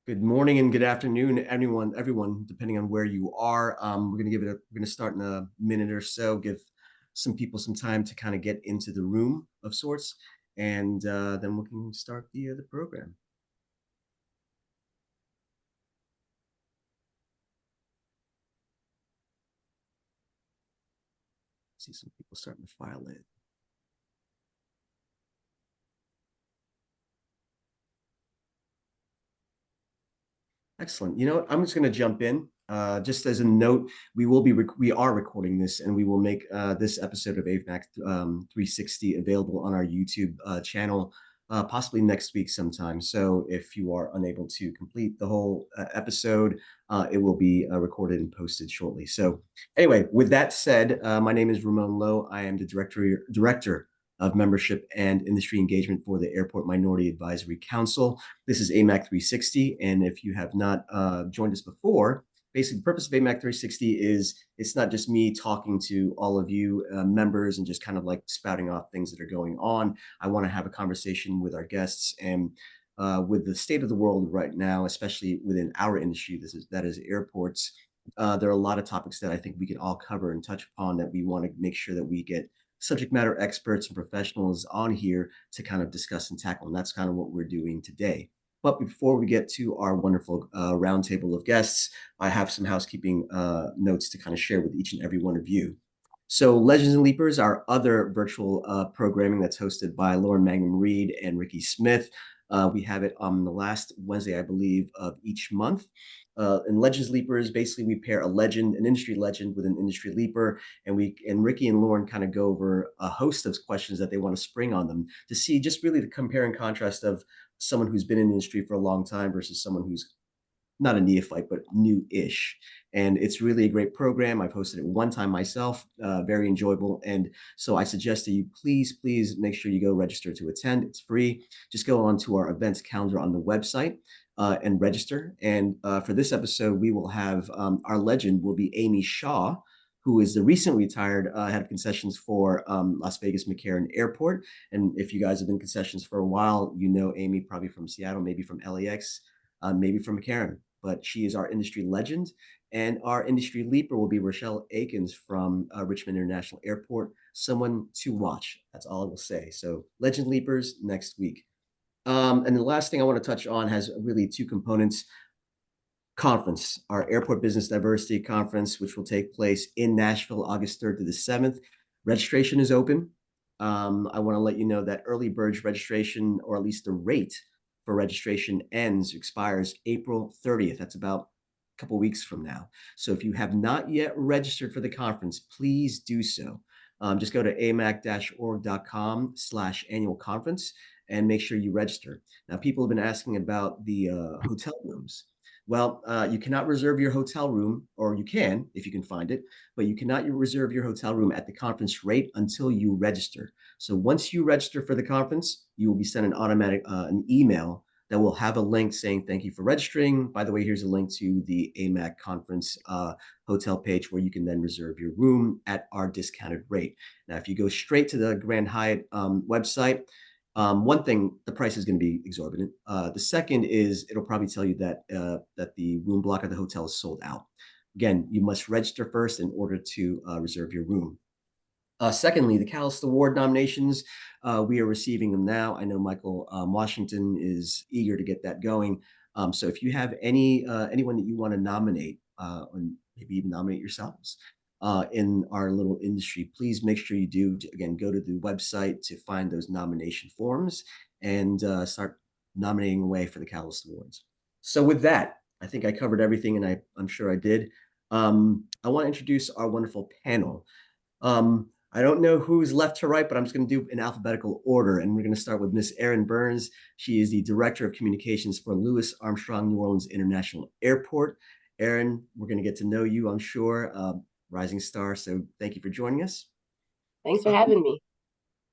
Good morning and good afternoon, everyone, depending on where you are. We're gonna start in a minute or so, give some people some time to kind of get into the room of sorts, and then we can start the program. See some people starting to file in. Excellent. You know what? I'm just going to jump in. Just as a note, we are recording this, and we will make this episode of AMAC 360 available on our YouTube channel, possibly next week sometime. So if you are unable to complete the whole episode, it will be recorded and posted shortly. So anyway, with that said, my name is Ramon Lowe. I am the director of membership and industry engagement for the Airport Minority Advisory Council. This is AMAC 360, and if you have not joined us before, basically the purpose of AMAC 360 is it's not just me talking to all of you members and just kind of like spouting off things that are going on. I want to have a conversation with our guests and with the state of the world right now, especially within our industry, that is airports. There are a lot of topics that I think we can all cover and touch upon that we want to make sure that we get subject matter experts and professionals on here to kind of discuss and tackle. And that's kind of what we're doing today. But before we get to our wonderful roundtable of guests, I have some housekeeping notes to kind of share with each and every one of you. So Legends and Leapers, our other virtual programming that's hosted by Lauren Mangum Reed and Ricky Smith. We have it on the last Wednesday, I believe, of each month. In Legends Leapers, basically we pair an industry legend with an industry leaper, and Ricky and Lauren kind of go over a host of questions that they want to spring on them to see just really the compare and contrast of someone who's been in the industry for a long time versus someone who's not a neophyte, but new-ish. And it's really a great program. I've hosted it one time myself, very enjoyable. And so I suggest that you please make sure you go register to attend. It's free. Just go on to our events calendar on the website and register. And for this episode, we will have our legend will be Amy Shaw, who is the recently retired head of concessions for Las Vegas McCarran Airport. And if you guys have been concessions for a while, you know Amy probably from Seattle, maybe from LAX, maybe from McCarran. But she is our industry legend. And our industry leaper will be Rochelle Akins from Richmond International Airport. Someone to watch. That's all I will say. So legend leapers next week. And the last thing I want to touch on has really two components. Conference, our Airport Business Diversity Conference, which will take place in Nashville, August 3rd to the 7th. Registration is open. I want to let you know that early bird registration, or at least the rate for registration expires April 30th. That's about a couple weeks from now. So if you have not yet registered for the conference, please do so. Just go to amac-org.com/annual conference and make sure you register. Now, people have been asking about the hotel rooms. Well, you cannot reserve your hotel room, or you can if you can find it, but you cannot reserve your hotel room at the conference rate until you register. So once you register for the conference, you will be sent an email that will have a link saying thank you for registering. By the way, here's a link to the AMAC conference hotel page where you can then reserve your room at our discounted rate. Now, if you go straight to the Grand Hyatt website, one thing, the price is going to be exorbitant. The second is it'll probably tell you that the room block at the hotel is sold out. Again, you must register first in order to reserve your room. Secondly, the Catalyst Award nominations, we are receiving them now. I know Michael Washington is eager to get that going. So if you have anyone that you want to nominate, or maybe even nominate yourselves, in our little industry, please make sure you do. Again, go to the website to find those nomination forms and start nominating away for the Catalyst Awards. So with that, I think I covered everything, and I'm sure I did. I want to introduce our wonderful panel. I don't know who's left to right, but I'm just going to do in alphabetical order. And we're going to start with Miss Erin Burns. She is the Director of Communications for Louis Armstrong New Orleans International Airport. Erin, we're going to get to know you, I'm sure. Rising star. So thank you for joining us. Thanks for having me.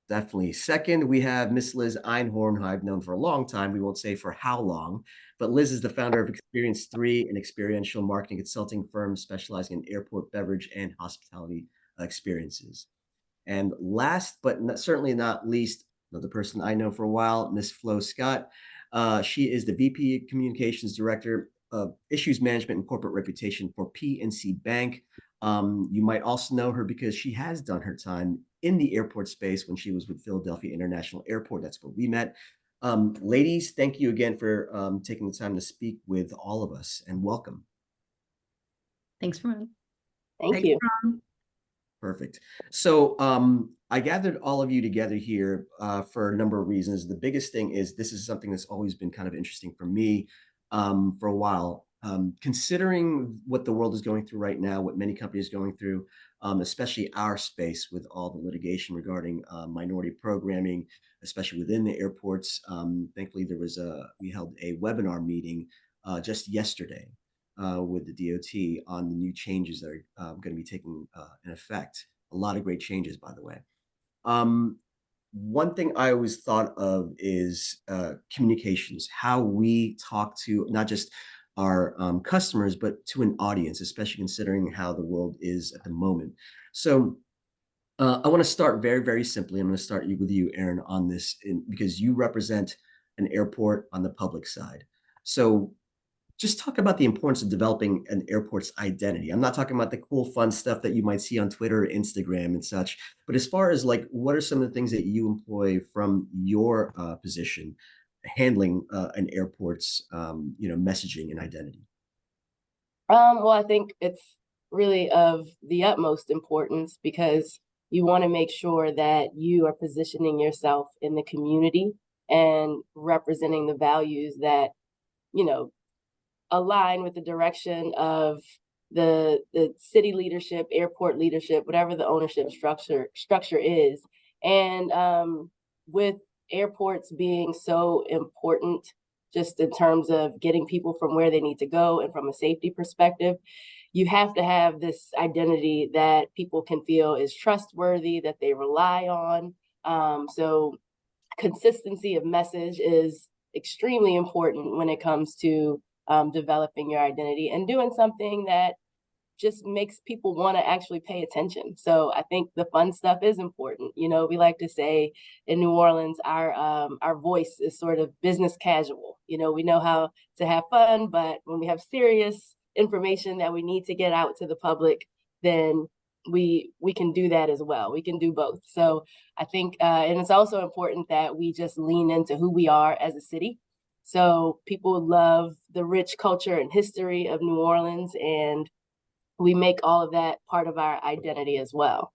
Definitely. Second, we have Miss Liz Einhorn, who I've known for a long time. We won't say for how long, but Liz is the founder of Experience Threee, an experiential marketing consulting firm specializing in airport beverage and hospitality experiences. And last, but certainly not least, another person I know for a while, Miss Flo Scott. She is the VP Communications Director of Issues Management and Corporate Reputation for PNC Bank. You might also know her because she has done her time in the airport space when she was with Philadelphia International Airport. That's where we met. Ladies, thank you again for taking the time to speak with all of us, and welcome. Thanks for having. Thank you. Perfect. So I gathered all of you together here for a number of reasons. The biggest thing is this is something that's always been kind of interesting for me for a while. Considering what the world is going through right now, what many companies are going through, especially our space with all the litigation regarding minority programming, especially within the airports. Thankfully, we held a webinar meeting just yesterday with the DOT on the new changes that are going to be taking in effect. A lot of great changes, by the way. One thing I always thought of is communications, how we talk to not just our customers, but to an audience, especially considering how the world is at the moment. So I want to start very, very simply. I'm going to start with you, Erin, on this because you represent an airport on the public side. So just talk about the importance of developing an airport's identity. I'm not talking about the cool, fun stuff that you might see on Twitter or Instagram and such, but as far as like, what are some of the things that you employ from your position handling an airport's, messaging and identity? Well, I think it's really of the utmost importance because you want to make sure that you are positioning yourself in the community and representing the values that, you know, align with the direction of the city leadership, airport leadership, whatever the ownership structure is. And with airports being so important just in terms of getting people from where they need to go and from a safety perspective, you have to have this identity that people can feel is trustworthy, that they rely on. So consistency of message is extremely important when it comes to developing your identity and doing something that just makes people want to actually pay attention. So I think the fun stuff is important. You know, we like to say in New Orleans, our voice is sort of business casual. You know, we know how to have fun, but when we have serious information that we need to get out to the public, then we can do that as well. We can do both. So I think, and it's also important that we just lean into who we are as a city. So people love the rich culture and history of New Orleans, and we make all of that part of our identity as well.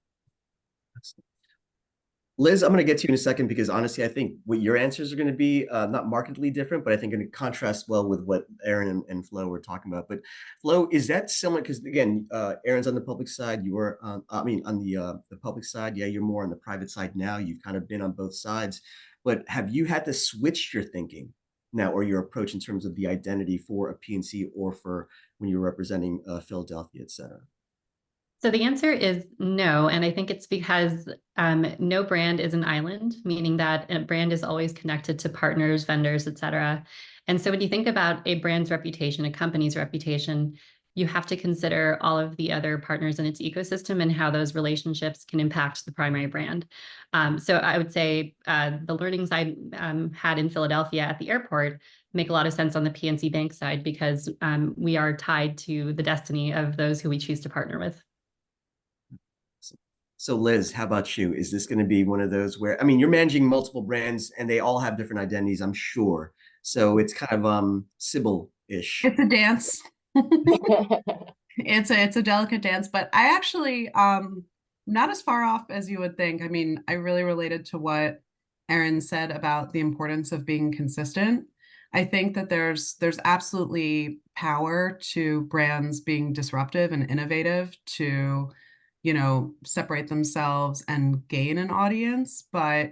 Liz, I'm going to get to you in a second because honestly, I think what your answers are going to be not markedly different, but I think going to contrast well with what Erin and Flo were talking about. But Flo, is that similar? Because again, Erin's on the public side. You were, on the public side. Yeah, you're more on the private side now. You've kind of been on both sides. But have you had to switch your thinking now or your approach in terms of the identity for a PNC or for when you're representing Philadelphia, et cetera? So the answer is no. And I think it's because no brand is an island, meaning that a brand is always connected to partners, vendors, et cetera. And so when you think about a brand's reputation, a company's reputation, you have to consider all of the other partners in its ecosystem and how those relationships can impact the primary brand. So I would say the learnings I had in Philadelphia at the airport make a lot of sense on the PNC Bank side because we are tied to the destiny of those who we choose to partner with. So Liz, how about you? Is this going to be one of those where, I mean, you're managing multiple brands and they all have different identities, I'm sure. So it's kind of Sybil-ish. It's a dance. It's a delicate dance, but I actually not as far off as you would think. I mean, I really related to what Erin said about the importance of being consistent. I think that there's absolutely power to brands being disruptive and innovative to, you know, separate themselves and gain an audience, but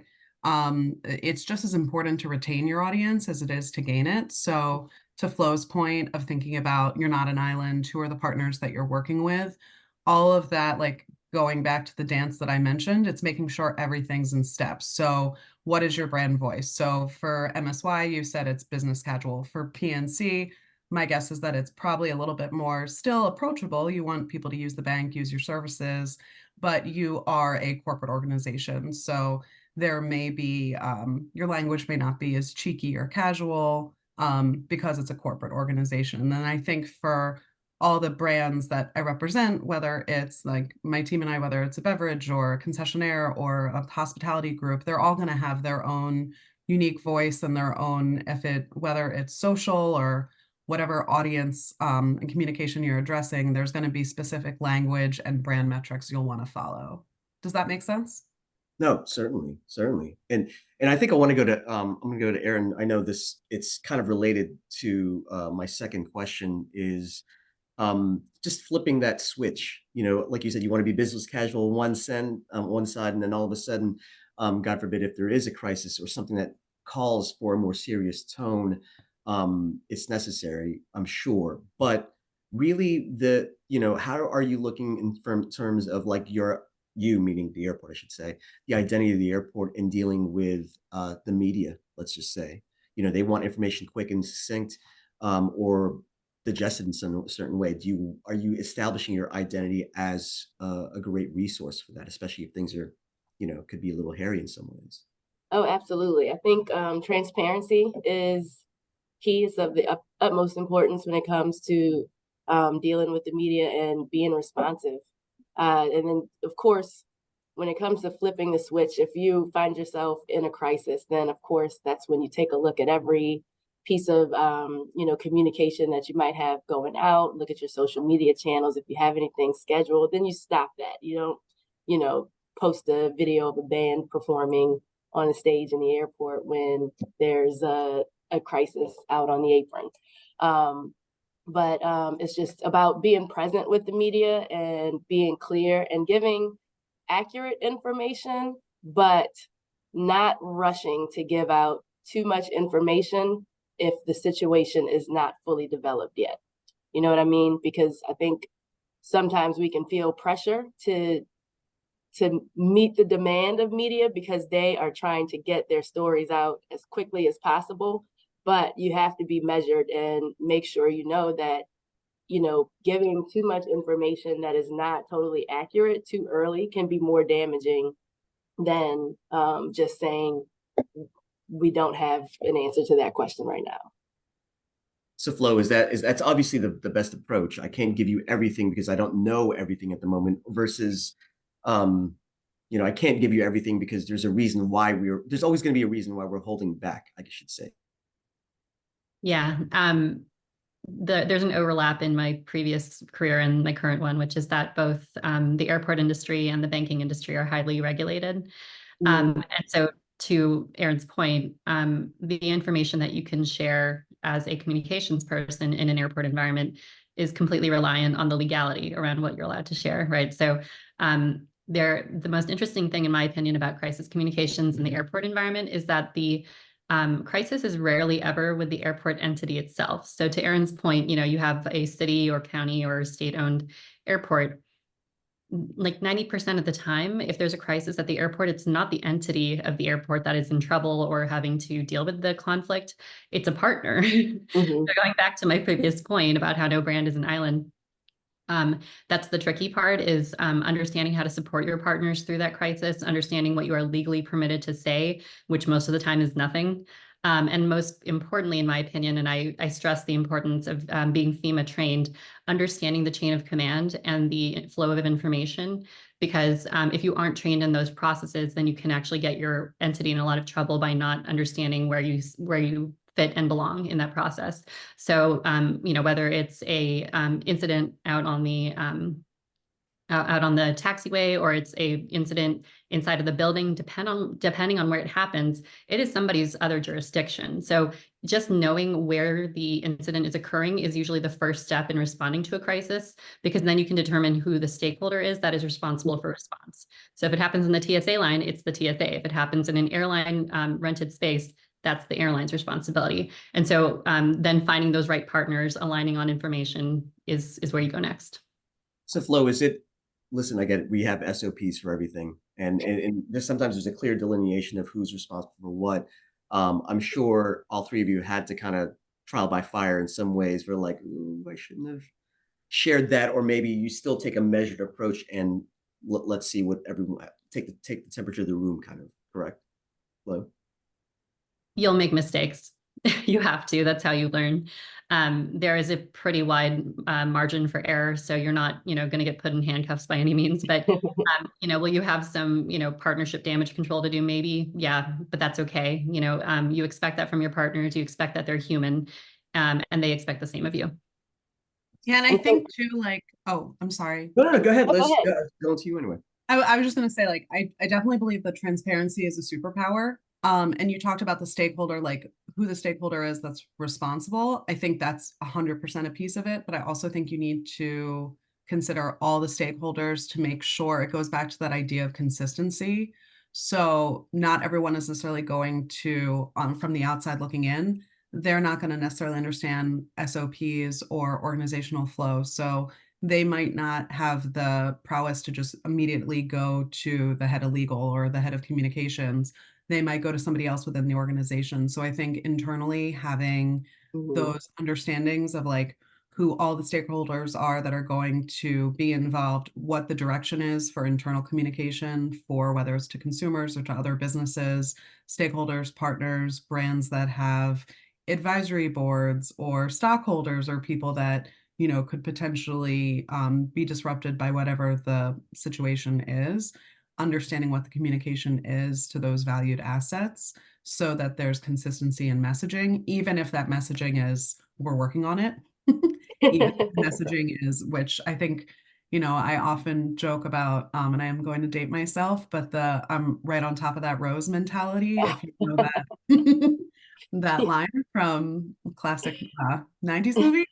it's just as important to retain your audience as it is to gain it. So to Flo's point of thinking about you're not an island, who are the partners that you're working with, all of that, like going back to the dance that I mentioned, it's making sure everything's in steps. So what is your brand voice? So for MSY, you said it's business casual. For PNC, my guess is that it's probably a little bit more still approachable. You want people to use the bank, use your services, but you are a corporate organization. So there may be, your language may not be as cheeky or casual, because it's a corporate organization. And then I think for all the brands that I represent, whether it's like my team and I, whether it's a beverage or a concessionaire or a hospitality group, they're all going to have their own unique voice and their own, whether it's social or whatever audience and communication you're addressing, there's going to be specific language and brand metrics you'll want to follow. Does that make sense? No, certainly. And I think I want to go to I'm gonna go to Erin. I know this, it's kind of related to my second question is just flipping that switch. You know, like you said, you want to be business casual one side, and then all of a sudden, God forbid, if there is a crisis or something that calls for a more serious tone, it's necessary, I'm sure. But really, how are you looking in terms of like you meaning the airport, I should say, the identity of the airport in dealing with the media, let's just say. You know, they want information quick and succinct, or digested in some certain way. Are you establishing your identity as a great resource for that, especially if things are, could be a little hairy in some ways? Oh, absolutely. I think transparency is key. It's of the utmost importance when it comes to dealing with the media and being responsive. And then, of course, when it comes to flipping the switch, if you find yourself in a crisis, then of course that's when you take a look at every piece of communication that you might have going out. Look at your social media channels. If you have anything scheduled, then you stop that. You don't, post a video of a band performing on a stage in the airport when there's a crisis out on the apron. But it's just about being present with the media and being clear and giving accurate information, but not rushing to give out too much information if the situation is not fully developed yet. You know what I mean? Because I think sometimes we can feel pressure to meet the demand of media because they are trying to get their stories out as quickly as possible. But you have to be measured and make sure that giving too much information that is not totally accurate too early can be more damaging than just saying we don't have an answer to that question right now. So Flo, that's obviously the best approach. I can't give you everything because I don't know everything at the moment versus, I can't give you everything because there's always going to be a reason why we're holding back, I should say. Yeah. There's an overlap in my previous career and my current one, which is that both the airport industry and the banking industry are highly regulated. And so to Erin's point, the information that you can share as a communications person in an airport environment is completely reliant on the legality around what you're allowed to share, right? So the most interesting thing, in my opinion, about crisis communications in the airport environment is that the crisis is rarely ever with the airport entity itself. So to Erin's point, you have a city or county or state-owned airport. Like 90% of the time, if there's a crisis at the airport, it's not the entity of the airport that is in trouble or having to deal with the conflict. It's a partner. So going back to my previous point about how no brand is an island, that's the tricky part is understanding how to support your partners through that crisis, understanding what you are legally permitted to say, which most of the time is nothing. And most importantly, in my opinion, and I stress the importance of being FEMA trained, understanding the chain of command and the flow of information, because if you aren't trained in those processes, then you can actually get your entity in a lot of trouble by not understanding where you fit and belong in that process. So, whether it's a incident out on the taxiway or it's a incident inside of the building, depending on where it happens, it is somebody's other jurisdiction. So just knowing where the incident is occurring is usually the first step in responding to a crisis, because then you can determine who the stakeholder is that is responsible for response. So if it happens in the TSA line, it's the TSA. If it happens in an airline rented space, that's the airline's responsibility. And so then finding those right partners, aligning on information is where you go next. So Flo, listen, I get it. We have SOPs for everything. And sometimes there's a clear delineation of who's responsible for what. I'm sure all three of you had to kind of trial by fire in some ways. We're like, ooh, I shouldn't have shared that. Or maybe you still take a measured approach and let's see what everyone, take the temperature of the room kind of, correct? Flo? You'll make mistakes. You have to. That's how you learn. There is a pretty wide margin for error, so you're not, going to get put in handcuffs by any means. But will you have some, partnership damage control to do? Maybe, yeah, but that's okay. You expect that from your partners. You expect that they're human, and they expect the same of you. Yeah, and I think too, like, oh, I'm sorry. No, go ahead. Oh, Let's go ahead. go to you anyway. I was just going to say, like, I definitely believe that transparency is a superpower. And you talked about the stakeholder, like who the stakeholder is that's responsible. I think that's 100% a piece of it, but I also think you need to consider all the stakeholders to make sure it goes back to that idea of consistency. So not everyone is necessarily going to, from the outside looking in, they're not going to necessarily understand SOPs or organizational flow. So they might not have the prowess to just immediately go to the head of legal or the head of communications. They might go to somebody else within the organization. So I think internally having those understandings of like who all the stakeholders are that are going to be involved, what the direction is for internal communication for whether it's to consumers or to other businesses, stakeholders, partners, brands that have advisory boards or stockholders or people that could potentially be disrupted by whatever the situation is, understanding what the communication is to those valued assets so that there's consistency in messaging, even if that messaging is, we're working on it. Even if the messaging is, which I think, I often joke about, and I am going to date myself, but I'm right on top of that rose mentality, if you know that. That line from classic 90s movie.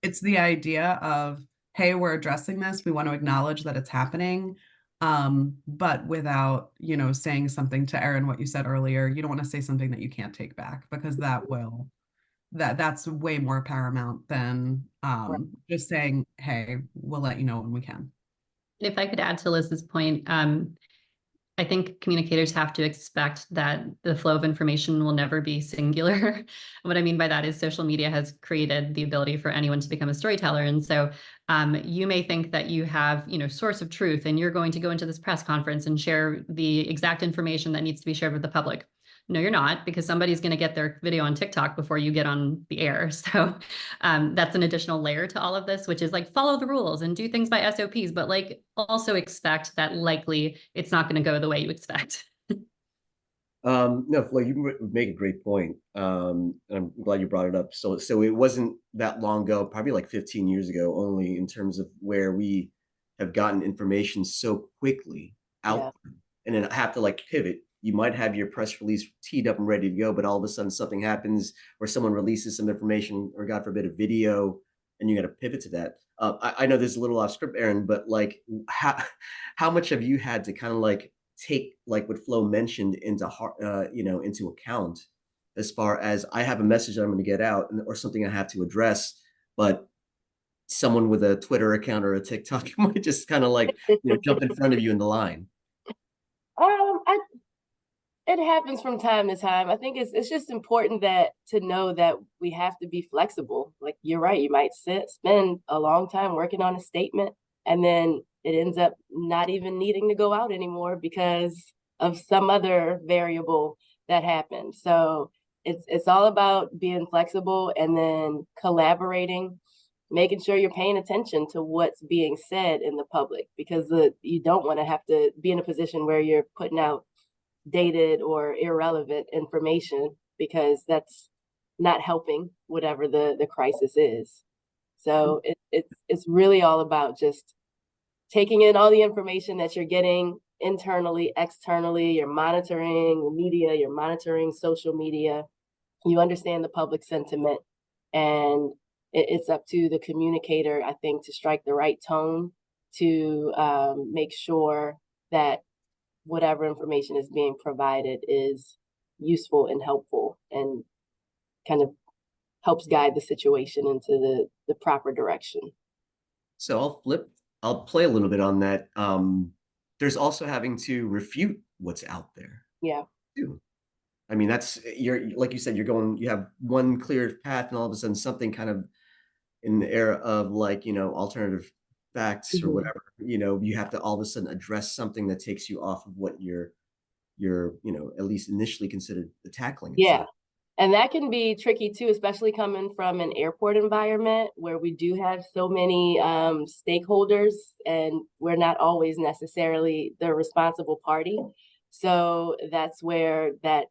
It's the idea of, hey, we're addressing this. We want to acknowledge that it's happening. But without, saying something to Erin, what you said earlier, you don't want to say something that you can't take back because that's way more paramount than just saying, hey, we'll let you know when we can. If I could add to Liz's point, I think communicators have to expect that the flow of information will never be singular. What I mean by that is social media has created the ability for anyone to become a storyteller. And so you may think that you have, source of truth, and you're going to go into this press conference and share the exact information that needs to be shared with the public. No, you're not, because somebody's going to get their video on TikTok before you get on the air. So that's an additional layer to all of this, which is like follow the rules and do things by SOPs, but like also expect that likely it's not going to go the way you expect. No, Flo, you make a great point. And I'm glad you brought it up. So it wasn't that long ago, probably like 15 years ago, only in terms of where we have gotten information so quickly out, and then have to like pivot. You might have your press release teed up and ready to go, but all of a sudden something happens or someone releases some information or God forbid a video, and you got to pivot to that. I know this is a little off script, Erin, but like how much have you had to kind of like take like what Flo mentioned into into account as far as I have a message that I'm going to get out or something I have to address, but someone with a Twitter account or a TikTok might just kind of like jump in front of you in the line. It happens from time to time. I think it's just important to know that we have to be flexible. Like you're right, you might spend a long time working on a statement, and then it ends up not even needing to go out anymore because of some other variable that happened. So it's all about being flexible and then collaborating, making sure you're paying attention to what's being said in the public, because you don't want to have to be in a position where you're putting out dated or irrelevant information, because that's not helping whatever the crisis is. So it's really all about just taking in all the information that you're getting internally, externally. You're monitoring the media, you're monitoring social media, you understand the public sentiment, and it's up to the communicator, I think, to strike the right tone to make sure that whatever information is being provided is useful and helpful and kind of helps guide the situation into the proper direction. So I'll play a little bit on that. There's also having to refute what's out there. Yeah. Too. I mean, you're like you said, you have one clear path, and all of a sudden something kind of in the era of like, alternative facts or whatever, you have to all of a sudden address something that takes you off of what you're you're, at least initially considered the tackling it. Yeah. So, And that can be tricky too, especially coming from an airport environment where we do have so many stakeholders and we're not always necessarily the responsible party. So that's where that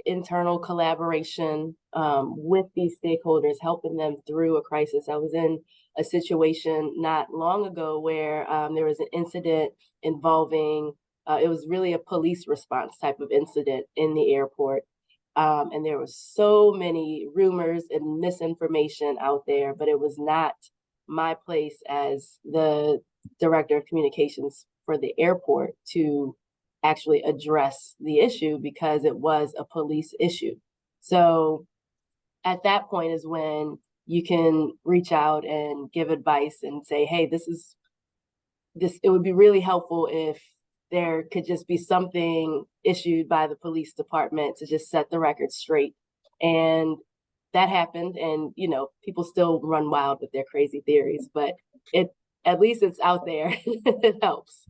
internal collaboration with these stakeholders, helping them through a crisis. I was in a situation not long ago where there was an incident involving, it was really a police response type of incident in the airport. And there were so many rumors and misinformation out there, but it was not my place as the director of communications for the airport to actually address the issue because it was a police issue. So at that point is when you can reach out and give advice and say, hey, it would be really helpful if there could just be something issued by the police department to just set the record straight. And that happened. And, people still run wild with their crazy theories, but at least it's out there. It helps.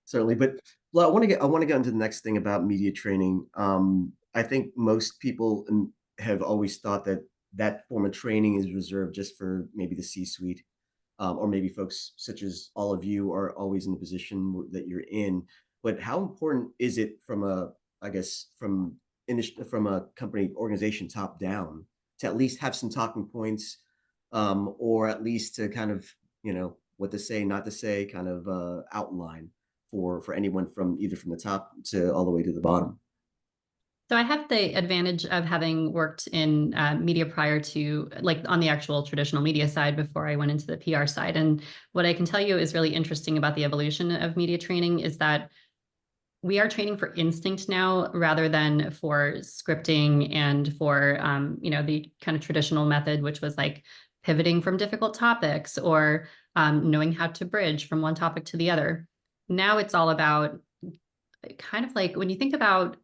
Certainly. But well, I want to get into the next thing about media training. I think most people have always thought that form of training is reserved just for maybe the C-suite, or maybe folks such as all of you are always in the position that you're in. But how important is it from a company organization top down to at least have some talking points, or at least to kind of, what to say, not to say, kind of outline for anyone from either from the top to all the way to the bottom? So I have the advantage of having worked in media prior to, like, on the actual traditional media side before I went into the PR side. And what I can tell you is really interesting about the evolution of media training is that we are training for instinct now rather than for scripting and for, the kind of traditional method, which was like pivoting from difficult topics or knowing how to bridge from one topic to the other. Now it's all about kind of like when you think about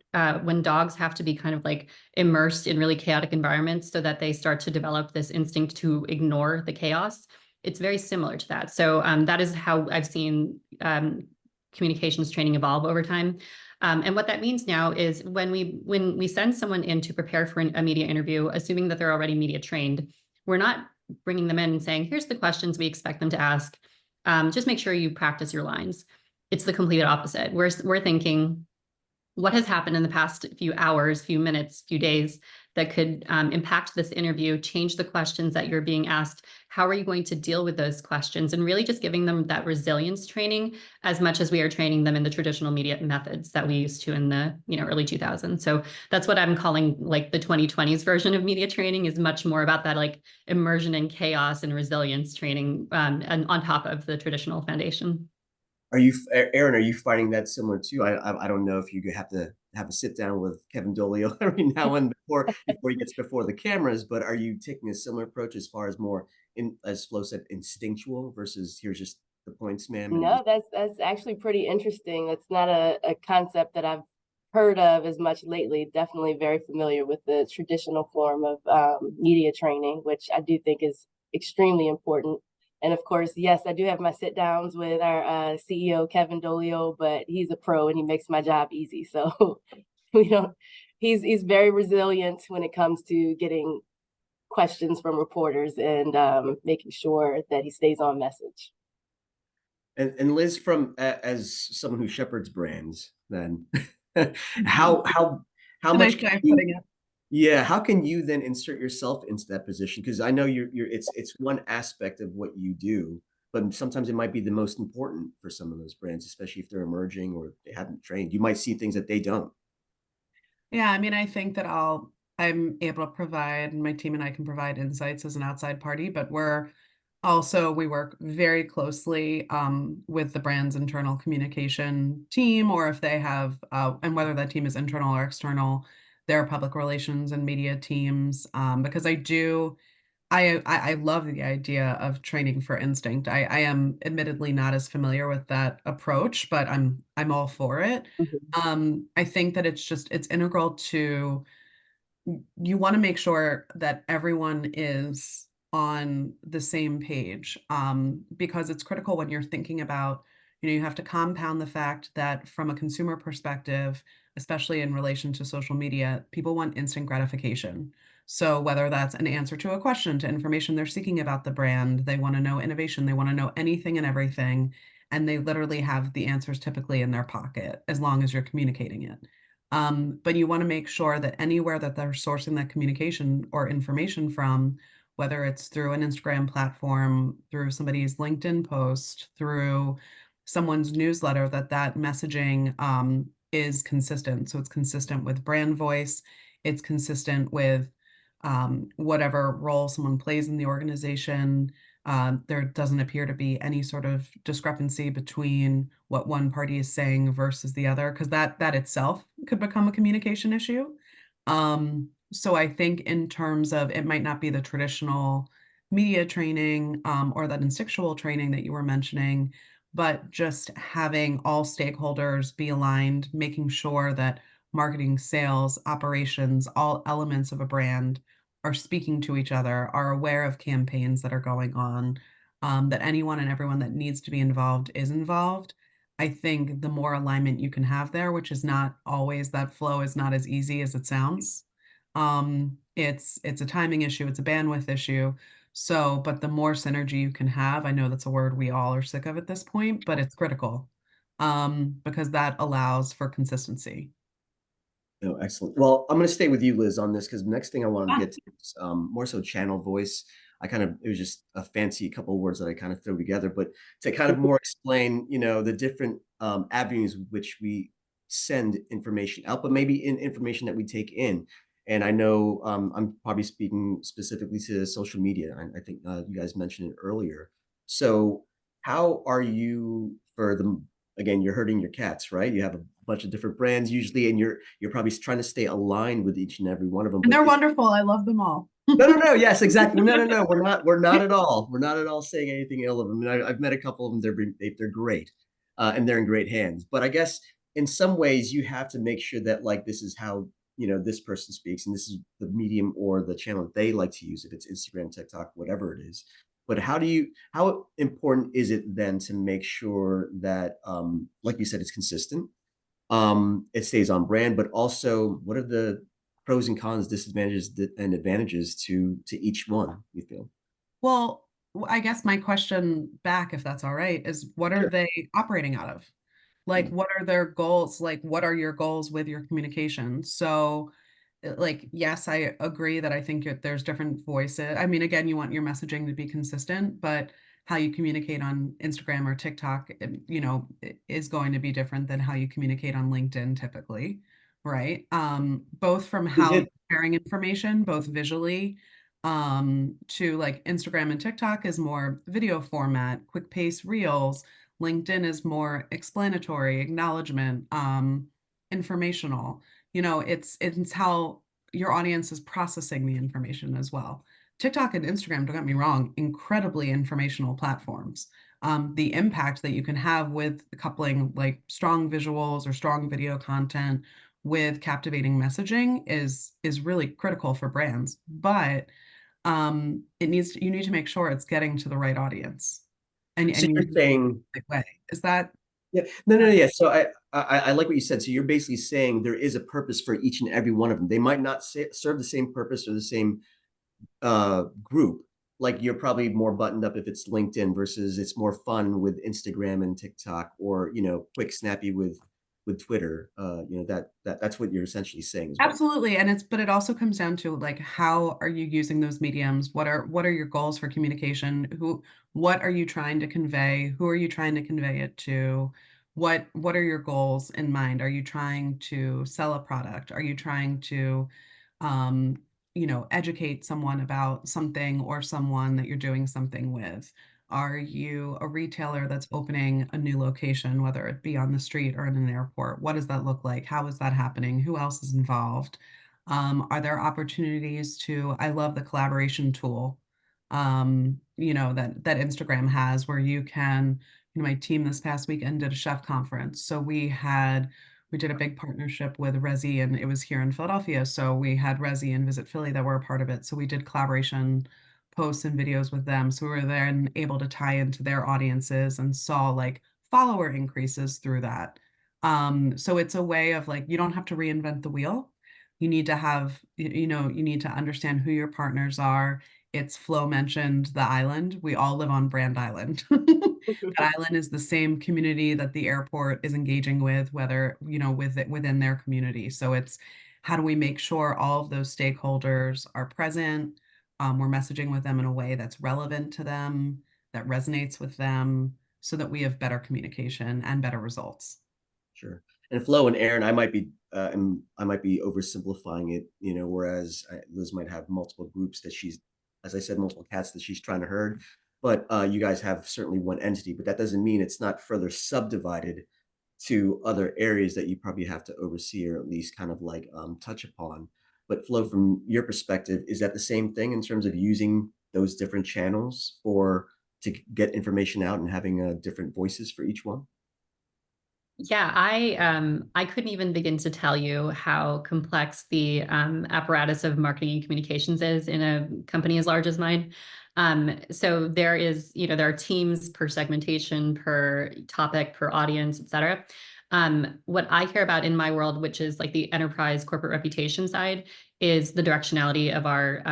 when dogs have to be kind of like immersed in really chaotic environments so that they start to develop this instinct to ignore the chaos. It's very similar to that. So that is how I've seen communications training evolve over time. And what that means now is when we send someone in to prepare for a media interview, assuming that they're already media trained, we're not bringing them in and saying, here's the questions we expect them to ask. Just make sure you practice your lines. It's the complete opposite. We're thinking, what has happened in the past few hours, few minutes, few days that could impact this interview, change the questions that you're being asked? How are you going to deal with those questions? And really just giving them that resilience training as much as we are training them in the traditional media methods that we used to in the early 2000s. So that's what I'm calling like the 2020s version of media training, is much more about that like immersion in chaos and resilience training, and on top of the traditional foundation. Erin, are you finding that similar too? I don't know if you have to have a sit down with Kevin Dolio every now and before he gets before the cameras, but are you taking a similar approach as far as more as Flo said, instinctual versus here's just the points, ma'am? No, that's actually pretty interesting. That's not a concept that I've heard of as much lately. Definitely very familiar with the traditional form of media training, which I do think is extremely important. And of course, yes, I do have my sit downs with our CEO, Kevin Dolio, but he's a pro and he makes my job easy. So we don't, he's very resilient when it comes to getting questions from reporters and making sure that he stays on message. And Liz, from as someone who shepherds brands, then how Nice much guy putting it. yeah, how can you then insert yourself into that position? Because I know it's one aspect of what you do, but sometimes it might be the most important for some of those brands, especially if they're emerging or they haven't trained. You might see things that they don't. Yeah, I mean, I think that I'm able to provide, and my team and I can provide insights as an outside party, but we work very closely with the brand's internal communication team, or if they have, and whether that team is internal or external, their public relations and media teams, because I love the idea of training for instinct. I am admittedly not as familiar with that approach, but I'm all for it. I think that it's integral to, you want to make sure that everyone is on the same page, because it's critical when you're thinking about You have to compound the fact that from a consumer perspective, especially in relation to social media, people want instant gratification. So whether that's an answer to a question, to information they're seeking about the brand, they want to know innovation, they want to know anything and everything, and they literally have the answers typically in their pocket as long as you're communicating it. But you want to make sure that anywhere that they're sourcing that communication or information from, whether it's through an Instagram platform, through somebody's LinkedIn post, through someone's newsletter, that messaging is consistent. So it's consistent with brand voice, it's consistent with whatever role someone plays in the organization. There doesn't appear to be any sort of discrepancy between what one party is saying versus the other, because that itself could become a communication issue. So I think in terms of, it might not be the traditional media training or that instinctual training that you were mentioning, but just having all stakeholders be aligned, making sure that marketing, sales, operations, all elements of a brand are speaking to each other, are aware of campaigns that are going on, that anyone and everyone that needs to be involved is involved. I think the more alignment you can have there, which is not always, that flow is not as easy as it sounds. It's a timing issue, it's a bandwidth issue. So, but the more synergy you can have, I know that's a word we all are sick of at this point, but it's critical, because that allows for consistency. No, excellent. Well, I'm going to stay with you, Liz, on this because the next thing I wanted to Ah. get to is more so channel voice. It was just a fancy couple of words that I kind of threw together, but to kind of more explain, the different avenues which we send information out, but maybe in information that we take in. And I know I'm probably speaking specifically to social media. I think you guys mentioned it earlier. So how are you for the, again, you're herding your cats, right? You have a bunch of different brands usually, and you're probably trying to stay aligned with each and every one of them. And But they're wonderful. I love them all. no. Yes, exactly. No. We're not at all. We're not at all saying anything ill of them. And I've met a couple of them. They're great, and they're in great hands. But I guess in some ways you have to make sure that like this is how this person speaks, and this is the medium or the channel that they like to use. If it's Instagram, TikTok, whatever it is. But how important is it then to make sure that, like you said, it's consistent, it stays on brand, but also what are the pros and cons, disadvantages and advantages to each one, you feel? Well, I guess my question back, if that's all right, is what are Sure. they operating out of? Like, Mm. what are their goals? Like, what are your goals with your communication? So, like, yes, I agree that I think there's different voices. I mean, again, you want your messaging to be consistent, but how you communicate on Instagram or TikTok, is going to be different than how you communicate on LinkedIn typically, right? Both from Is how you're it sharing information, both visually, to like Instagram and TikTok is more video format, quick pace reels. LinkedIn is more explanatory, acknowledgement, informational. It's how your audience is processing the information as well. TikTok and Instagram, don't get me wrong, incredibly informational platforms. The impact that you can have with coupling like strong visuals or strong video content with captivating messaging is really critical for brands. But you need to make sure it's getting to the right audience, so and you you're need saying, the right way. Is that yeah, no, yeah. So I like what you said. So you're basically saying there is a purpose for each and every one of them. They might not serve the same purpose or the same group. Like you're probably more buttoned up if it's LinkedIn versus it's more fun with Instagram and TikTok, or quick snappy with Twitter. That's what you're essentially saying as well. absolutely? And but it also comes down to like, how are you using those mediums? What are your goals for communication? What are you trying to convey? Who are you trying to convey it to? What are your goals in mind? Are you trying to sell a product? Are you trying to um, educate someone about something or someone that you're doing something with? Are you a retailer that's opening a new location, whether it be on the street or in an airport? What does that look like? How is that happening? Who else is involved? Are there opportunities I love the collaboration tool, that Instagram has where you can, my team this past weekend did a chef conference. So we did a big partnership with Resi, and it was here in Philadelphia. So we had Resi and Visit Philly that were a part of it. So we did collaboration posts and videos with them. So we were there and able to tie into their audiences and saw like follower increases through that. So it's a way of like, you don't have to reinvent the wheel. You need to have, you know, you need to understand who your partners are. It's Flo mentioned the island. We all live on Brand Island. That island is the same community that the airport is engaging with, whether, you know, with it within their community. So it's how do we make sure all of those stakeholders are present? We're messaging with them in a way that's relevant to them, that resonates with them, so that we have better communication and better results. Sure. And Flo and Erin, I might be oversimplifying it, you know, whereas Liz might have multiple groups that she's, as I said, multiple cats that she's trying to herd. But you guys have certainly one entity, but that doesn't mean it's not further subdivided to other areas that you probably have to oversee or at least kind of like touch upon. But Flo, from your perspective, is that the same thing in terms of using those different channels for to get information out and having different voices for each one? Yeah, I couldn't even begin to tell you how complex the apparatus of marketing and communications is in a company as large as mine. So there is, you know, there are teams per segmentation, per topic, per audience, et cetera. What I care about in my world, which is like the enterprise corporate reputation side, is the directionality of our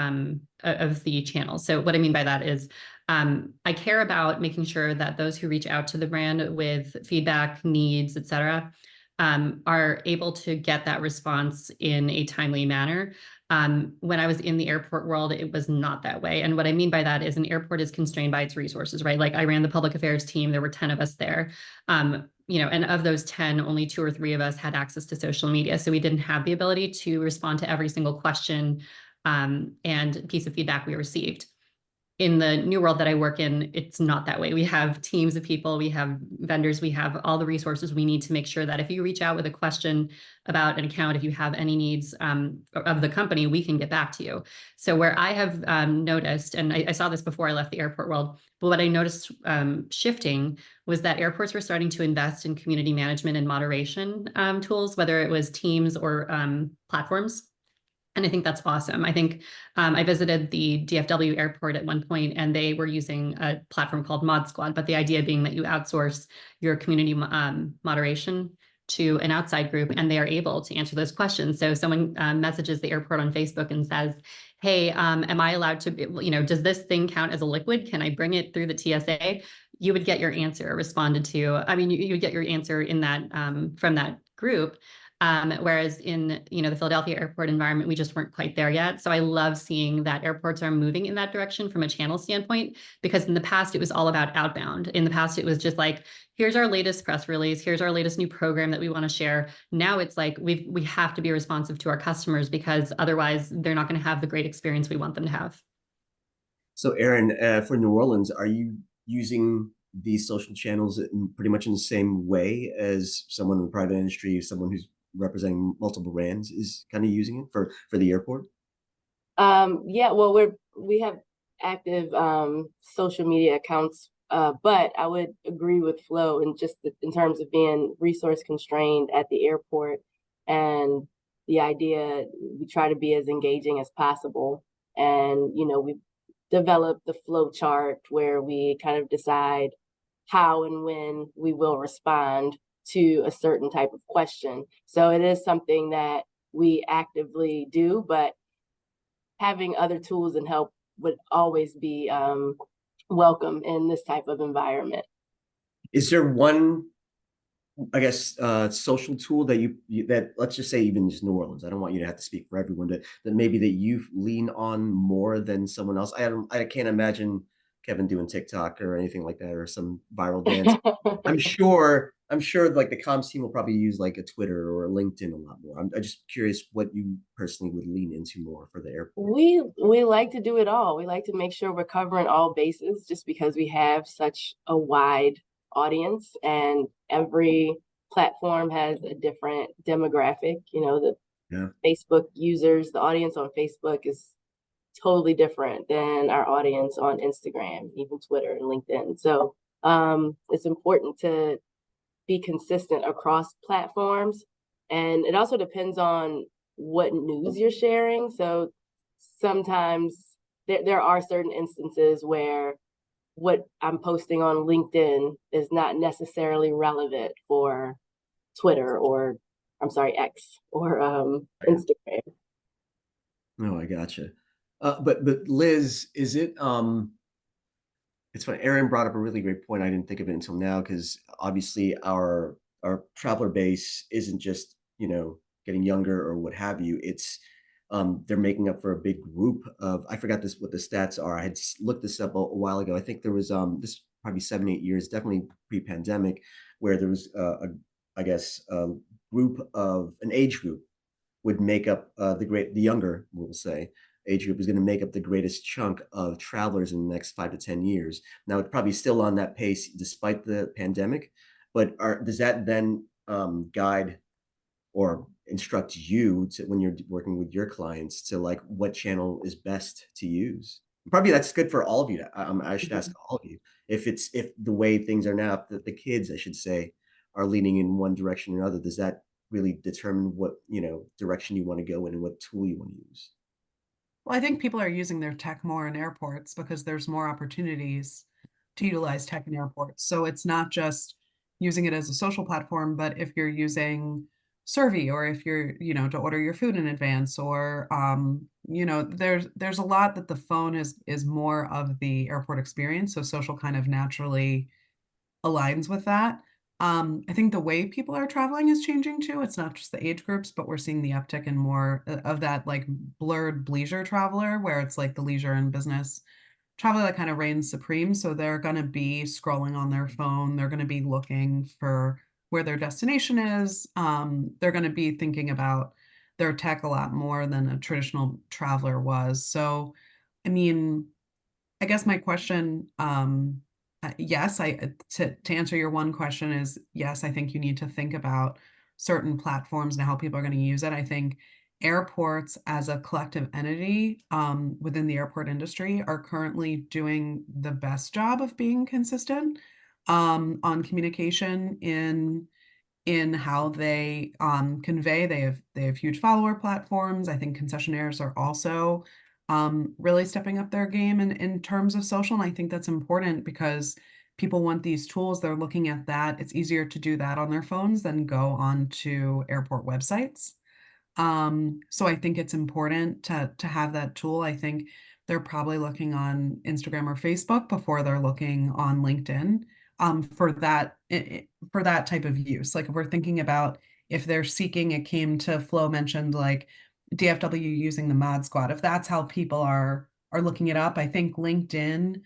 of the channel. So what I mean by that is I care about making sure that those who reach out to the brand with feedback, needs, et cetera, are able to get that response in a timely manner. When I was in the airport world, it was not that way. And what I mean by that is an airport is constrained by its resources, right? Like I ran the public affairs team, there were 10 of us there. You know, and of those 10, only 2 or 3 of us had access to social media. So we didn't have the ability to respond to every single question and piece of feedback we received. In the new world that I work in, it's not that way. We have teams of people, we have vendors, we have all the resources we need to make sure that if you reach out with a question about an account, if you have any needs of the company, we can get back to you. So where I have noticed, and I saw this before I left the airport world, but what I noticed shifting was that airports were starting to invest in community management and moderation tools, whether it was teams or platforms. And I think that's awesome. I think I visited the DFW airport at one point, and they were using a platform called Mod Squad. But the idea being that you outsource your community moderation to an outside group, and they are able to answer those questions. So someone messages the airport on Facebook and says, "Hey, am I allowed to? You know, does this thing count as a liquid? Can I bring it through the TSA?" You would get your answer responded to. I mean, you would get your answer in that from that group. Whereas in, you know, the Philadelphia airport environment, we just weren't quite there yet. So I love seeing that airports are moving in that direction from a channel standpoint, because in the past it was all about outbound. In the past, it was just like, here's our latest press release, here's our latest new program that we want to share. Now it's like we have to be responsive to our customers, because otherwise they're not going to have the great experience we want them to have. So, Erin, for New Orleans, are you using these social channels in pretty much in the same way as someone in the private industry, someone who's representing multiple brands is kind of using it for the airport? Yeah, well, we have active social media accounts, but I would agree with Flo in just in terms of being resource constrained at the airport, and the idea we try to be as engaging as possible. And you know, we developed the flow chart where we kind of decide how and when we will respond to a certain type of question. So it is something that we actively do, but having other tools and help would always be welcome in this type of environment. Is there one, I guess, social tool that that, let's just say even just New Orleans, I don't want you to have to speak for everyone, that maybe that you lean on more than someone else? I can't imagine Kevin doing TikTok or anything like that, or some viral dance. I'm sure like the comms team will probably use like a Twitter or a LinkedIn a lot more. I'm just curious what you personally would lean into more for the airport. We like to do it all. We like to make sure we're covering all bases, just because we have such a wide audience, and every platform has a different demographic. You know, the Yeah. Facebook users, the audience on Facebook is totally different than our audience on Instagram, even Twitter and LinkedIn. So it's important to be consistent across platforms. And it also depends on what news you're sharing. So sometimes there are certain instances where what I'm posting on LinkedIn is not necessarily relevant for Twitter or I'm sorry, X or Instagram. No, I gotcha. But Liz, is it it's funny. Erin brought up a really great point. I didn't think of it until now because obviously our traveler base isn't just, you know, getting younger or what have you. It's they're making up for a big group of, I forgot this what the stats are. I had looked this up a while ago. I think there was this probably 7, 8 years, definitely pre-pandemic, where there was I guess a group of an age group would make up the younger, we'll say, age group is going to make up the greatest chunk of travelers in the next 5 to 10 years. Now it's probably still on that pace despite the pandemic, but does that then guide or instruct you to when you're working with your clients to like what channel is best to use? Probably that's good for all of you. I should ask all of you if the way things are now, if the kids, I should say, are leaning in one direction or another. Does that really determine what, you know, direction you want to go in and what tool you want to use? Well, I think people are using their tech more in airports because there's more opportunities to utilize tech in airports. So it's not just using it as a social platform, but if you're using Survey or if you're, you know, to order your food in advance or you know, there's a lot that the phone is more of the airport experience. So social kind of naturally aligns with that. I think the way people are traveling is changing too. It's not just the age groups, but we're seeing the uptick in more of that like blurred leisure traveler, where it's like the leisure and business traveler that kind of reigns supreme. So they're going to be scrolling on their phone. They're going to be looking for where their destination is. They're going to be thinking about their tech a lot more than a traditional traveler was. So, I mean, I guess my question, yes, to answer your one question is yes, I think you need to think about certain platforms and how people are going to use it. I think airports as a collective entity within the airport industry are currently doing the best job of being consistent on communication in how they convey. They have huge follower platforms. I think concessionaires are also really stepping up their game in terms of social. And I think that's important because people want these tools. They're looking at that. It's easier to do that on their phones than go on to airport websites. So I think it's important to have that tool. I think they're probably looking on Instagram or Facebook before they're looking on LinkedIn for that type of use. Like if we're thinking about if they're seeking, it came to Flo mentioned like DFW using the Mod Squad. If that's how people are looking it up, I think LinkedIn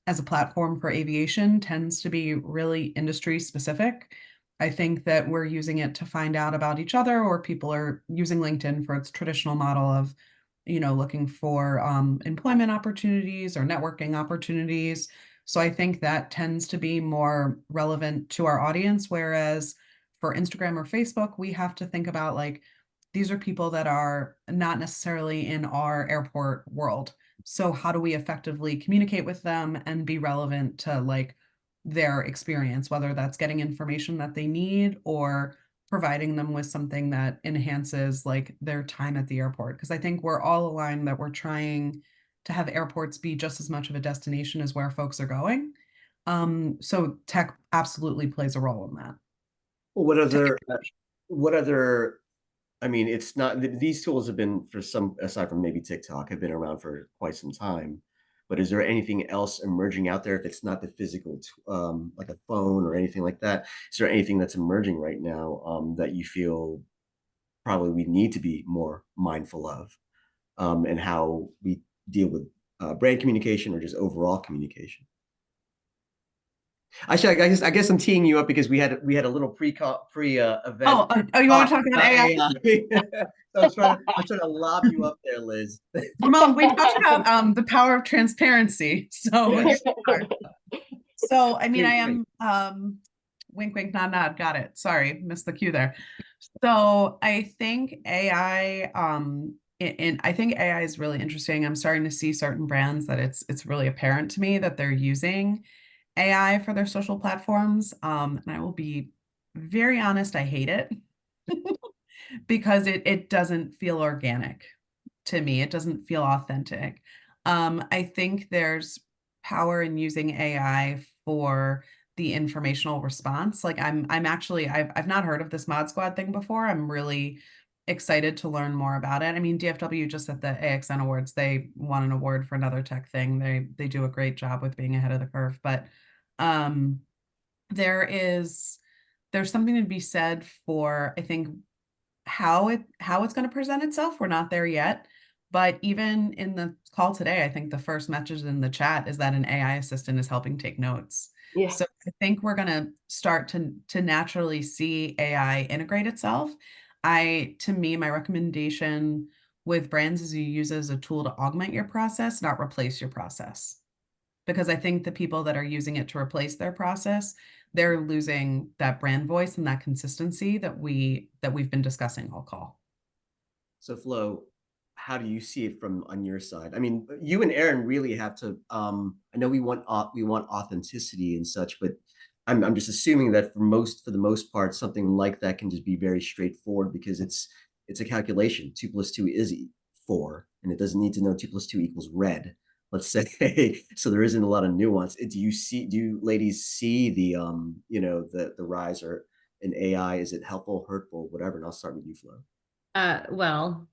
as a platform for aviation tends to be really industry specific. I think that we're using it to find out about each other, or people are using LinkedIn for its traditional model of, you know, looking for employment opportunities or networking opportunities. So I think that tends to be more relevant to our audience. Whereas for Instagram or Facebook, we have to think about like, these are people that are not necessarily in our airport world. So how do we effectively communicate with them and be relevant to like their experience, whether that's getting information that they need or providing them with something that enhances like their time at the airport. Because I think we're all aligned that we're trying to have airports be just as much of a destination as where folks are going. So tech absolutely plays a role in that. Well, what other, I mean, it's not, these tools have been for some, aside from maybe TikTok, have been around for quite some time. But is there anything else emerging out there if it's not the physical, like a phone or anything like that? Is there anything that's emerging right now that you feel probably we need to be more mindful of and how we deal with brand communication or just overall communication? I guess I'm teeing you up because we had a little pre event. Oh, you want to talk about AI? So I'm trying to lob you up there, Liz. Ramon, we talked about the power of transparency. So Yes. so I mean, I Great. am wink, wink, nod, nod. Got it. Sorry, missed the cue there. So I think AI, and I think AI is really interesting. I'm starting to see certain brands that it's really apparent to me that they're using AI for their social platforms. And I will be very honest, I hate it because it doesn't feel organic to me. It doesn't feel authentic. I think there's power in using AI for the informational response. Like I'm actually I've not heard of this Mod Squad thing before. I'm really excited to learn more about it. I mean, DFW just at the AXN Awards, they won an award for another tech thing. They do a great job with being ahead of the curve. But um there's something to be said for, I think, how it's going to present itself. We're not there yet. But even in the call today, I think the first message in the chat is that an AI assistant is helping take notes. Yeah. So I think we're going to start to naturally see AI integrate itself. To me, my recommendation with brands is you use it as a tool to augment your process, not replace your process. Because I think the people that are using it to replace their process, they're losing that brand voice and that consistency that we've been discussing all call. So Flo, how do you see it from on your side? I mean, you and Erin really have to. I know we want authenticity and such, but I'm just assuming that for the most part, something like that can just be very straightforward because it's a calculation. 2 + 2 is 4, and it doesn't need to know 2 + 2 equals red. Let's say so. There isn't a lot of nuance. Do you ladies see the the rise or in AI? Is it helpful, hurtful, whatever? And I'll start with you, Flo. Well,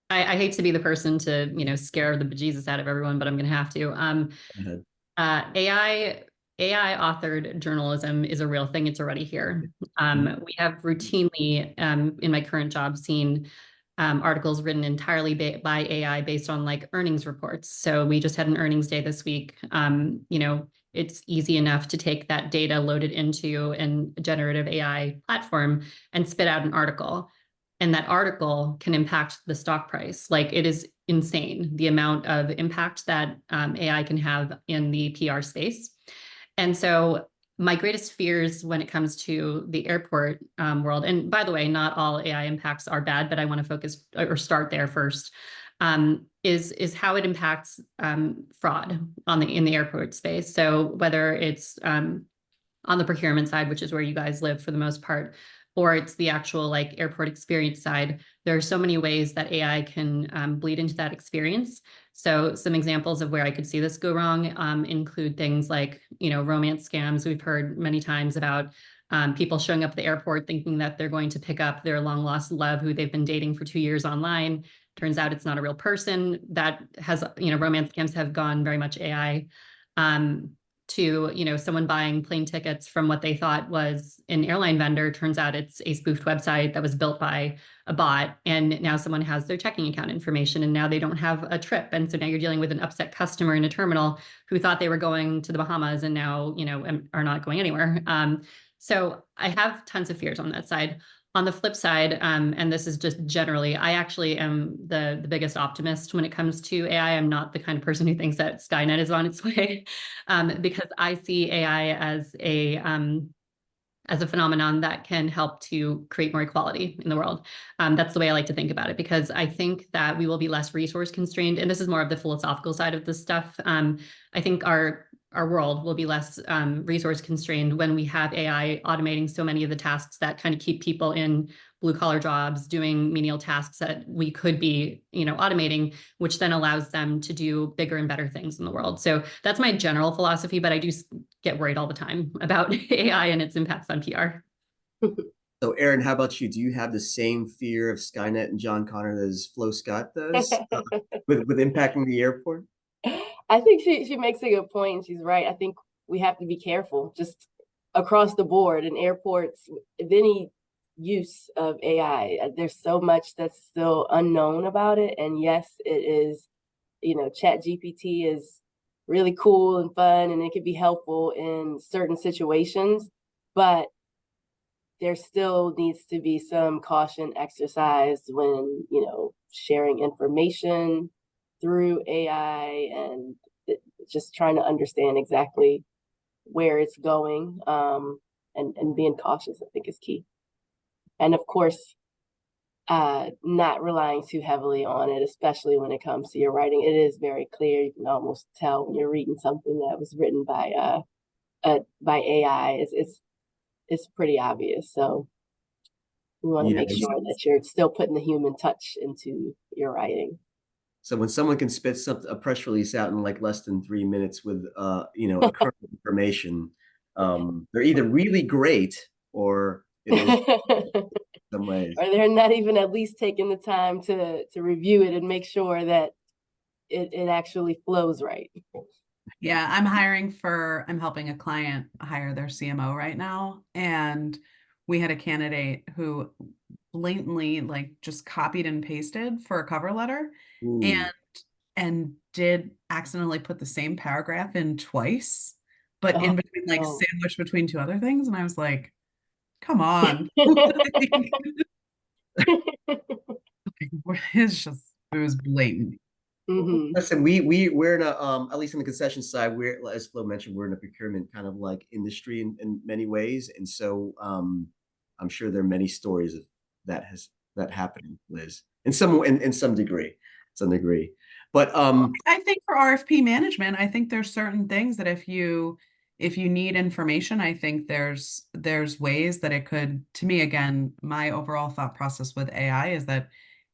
I hate to be the person to, scare the bejesus out of everyone, but I'm going to have to. Go ahead. AI authored journalism is a real thing. It's already here. We have routinely, in my current job, seen articles written entirely by AI based on like earnings reports. So we just had an earnings day this week. It's easy enough to take that data, load it into a generative AI platform, and spit out an article. And that article can impact the stock price. Like, it is insane the amount of impact that AI can have in the PR space. And so my greatest fears when it comes to the airport world, and by the way, not all AI impacts are bad, but I want to focus or start there first, is how it impacts fraud in the airport space. So whether it's on the procurement side, which is where you guys live for the most part, or it's the actual like airport experience side, there are so many ways that AI can bleed into that experience. So some examples of where I could see this go wrong include things like, romance scams. We've heard many times about people showing up at the airport thinking that they're going to pick up their long lost love who they've been dating for 2 years online. Turns out it's not a real person. That has, romance scams have gone very much AI. To someone buying plane tickets from what they thought was an airline vendor. Turns out it's a spoofed website that was built by a bot, and now someone has their checking account information, and now they don't have a trip, and so now you're dealing with an upset customer in a terminal who thought they were going to the Bahamas and now are not going anywhere. So I have tons of fears on that side. On the flip side, and this is just generally, I actually am the biggest optimist when it comes to AI. I'm not the kind of person who thinks that Skynet is on its way, because I see AI as a phenomenon that can help to create more equality in the world. That's the way I like to think about it, because I think that we will be less resource constrained. And this is more of the philosophical side of this stuff. I think our world will be less resource constrained when we have AI automating so many of the tasks that kind of keep people in blue collar jobs doing menial tasks that we could be, automating, which then allows them to do bigger and better things in the world. So that's my general philosophy, but I do get worried all the time about AI and its impacts on PR. So, Erin, how about you? Do you have the same fear of Skynet and John Connor as Flo Scott does with impacting the airport? I think she makes a good point, and she's right. I think we have to be careful just across the board in airports with any use of AI. There's so much that's still unknown about it. And yes, it is, Chat GPT is really cool and fun, and it can be helpful in certain situations, but there still needs to be some caution exercised when, sharing information through AI, and just trying to understand exactly where it's going, and being cautious, I think, is key. And of course, not relying too heavily on it, especially when it comes to your writing. It is very clear. You can almost tell when you're reading something that was written by AI. It's pretty obvious. So we want to make sure that you're still putting the human touch into your writing. So when someone can spit a press release out in like less than 3 minutes with a current information, they're either really great or it is some ways. Or they're not even at least taking the time to review it and make sure that it actually flows right. Yeah, I'm helping a client hire their CMO right now. And we had a candidate who blatantly like just copied and pasted for a cover letter Ooh. and did accidentally put the same paragraph in twice, but Oh, in between, like no. sandwiched between two other things. And I was like, come on. It's just, it was blatant. Mhm. Listen, we're in a at least on the concession side, we're, as Flo mentioned, we're in a procurement kind of like industry in many ways. And so I'm sure there are many stories of that happening, Liz, in some degree, some degree. But I think for RFP management, I think there's certain things that if you need information, I think there's ways that it could, to me, again, my overall thought process with AI is that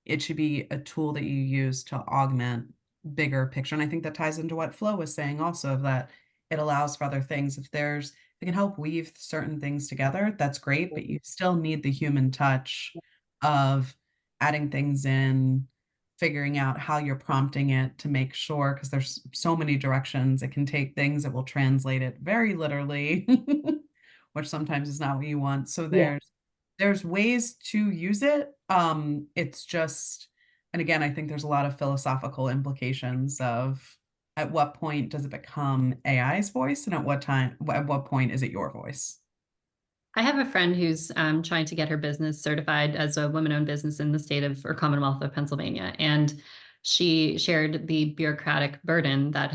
it should be a tool that you use to augment bigger picture. And I think that ties into what Flo was saying also, of that it allows for other things. If it can help weave certain things together, that's great, but you still need the human touch of adding things in, figuring out how you're prompting it to make sure, because there's so many directions. It can take things that will translate it very literally, which sometimes is not what you want. So Yeah. there's ways to use it. It's just, and again, I think there's a lot of philosophical implications of at what point does it become AI's voice, and at what point is it your voice? I have a friend who's trying to get her business certified as a women-owned business in the state of or Commonwealth of Pennsylvania, and she shared the bureaucratic burden that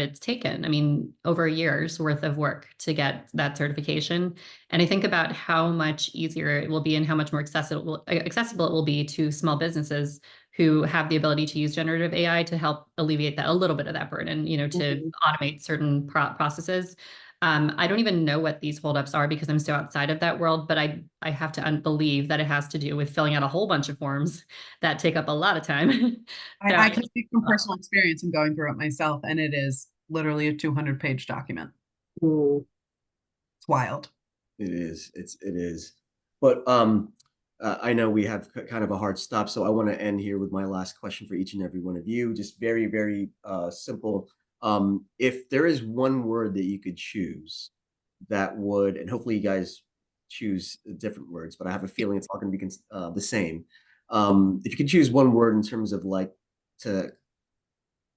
it's taken. I mean, over a year's worth of work to get that certification. And I think about how much easier it will be and how much more accessible it will be to small businesses who have the ability to use generative AI to help alleviate that a little bit of that burden, to automate certain processes. I don't even know what these holdups are because I'm so outside of that world, but I have to believe that it has to do with filling out a whole bunch of forms that take up a lot of time. So, I can speak from personal experience and going through it myself, and it is literally a 200-page document. Mm. It's wild. it is, it is. But I know we have kind of a hard stop, so I want to end here with my last question for each and every one of you. Just very, very simple. If there is one word that you could choose that would, and hopefully you guys choose different words, but I have a feeling it's all going to be the same. If you could choose one word in terms of like to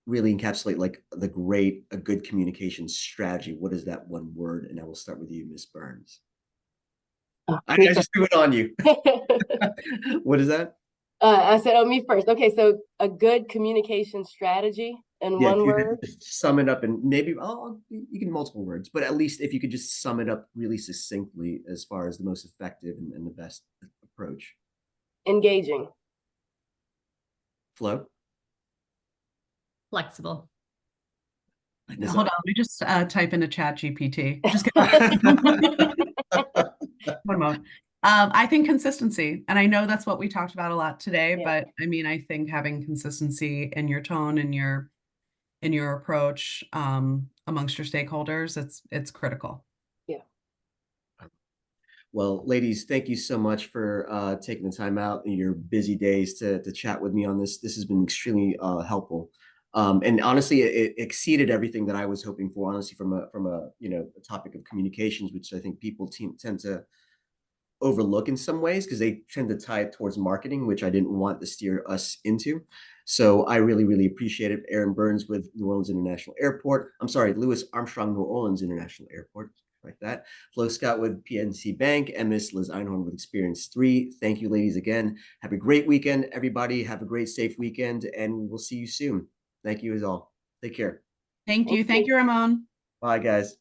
really encapsulate like a good communication strategy, what is that one word? And I will start with you, Miss Burns. I just threw it on you. What is that? I said, oh, me first. Okay, so a good communication strategy in Yeah, one word. just sum it up, and maybe you can multiple words, but at least if you could just sum it up really succinctly as far as the most effective and the best approach. Engaging. Flo? flexible. Hold on, let me just type into Chat GPT. Just kidding. One moment. I think consistency, and I know that's what we talked about a lot today, Yeah. but I mean, I think having consistency in your tone and your approach amongst your stakeholders, it's critical. Yeah. Well, ladies, thank you so much for taking the time out in your busy days to chat with me on this. This has been extremely helpful. And honestly, it exceeded everything that I was hoping for. Honestly, from a a topic of communications, which I think people tend to overlook in some ways because they tend to tie it towards marketing, which I didn't want to steer us into. So I really, really appreciate it. Erin Burns with New Orleans International Airport. I'm sorry, Louis Armstrong, New Orleans International Airport. Like that. Flo Scott with PNC Bank and Miss Liz Einhorn with Experience Threee. Thank you, ladies, again. Have a great weekend, everybody. Have a great, safe weekend, and we'll see you soon. Thank you as all. Take care. Thank you. Thank you, Ramon. Bye, guys.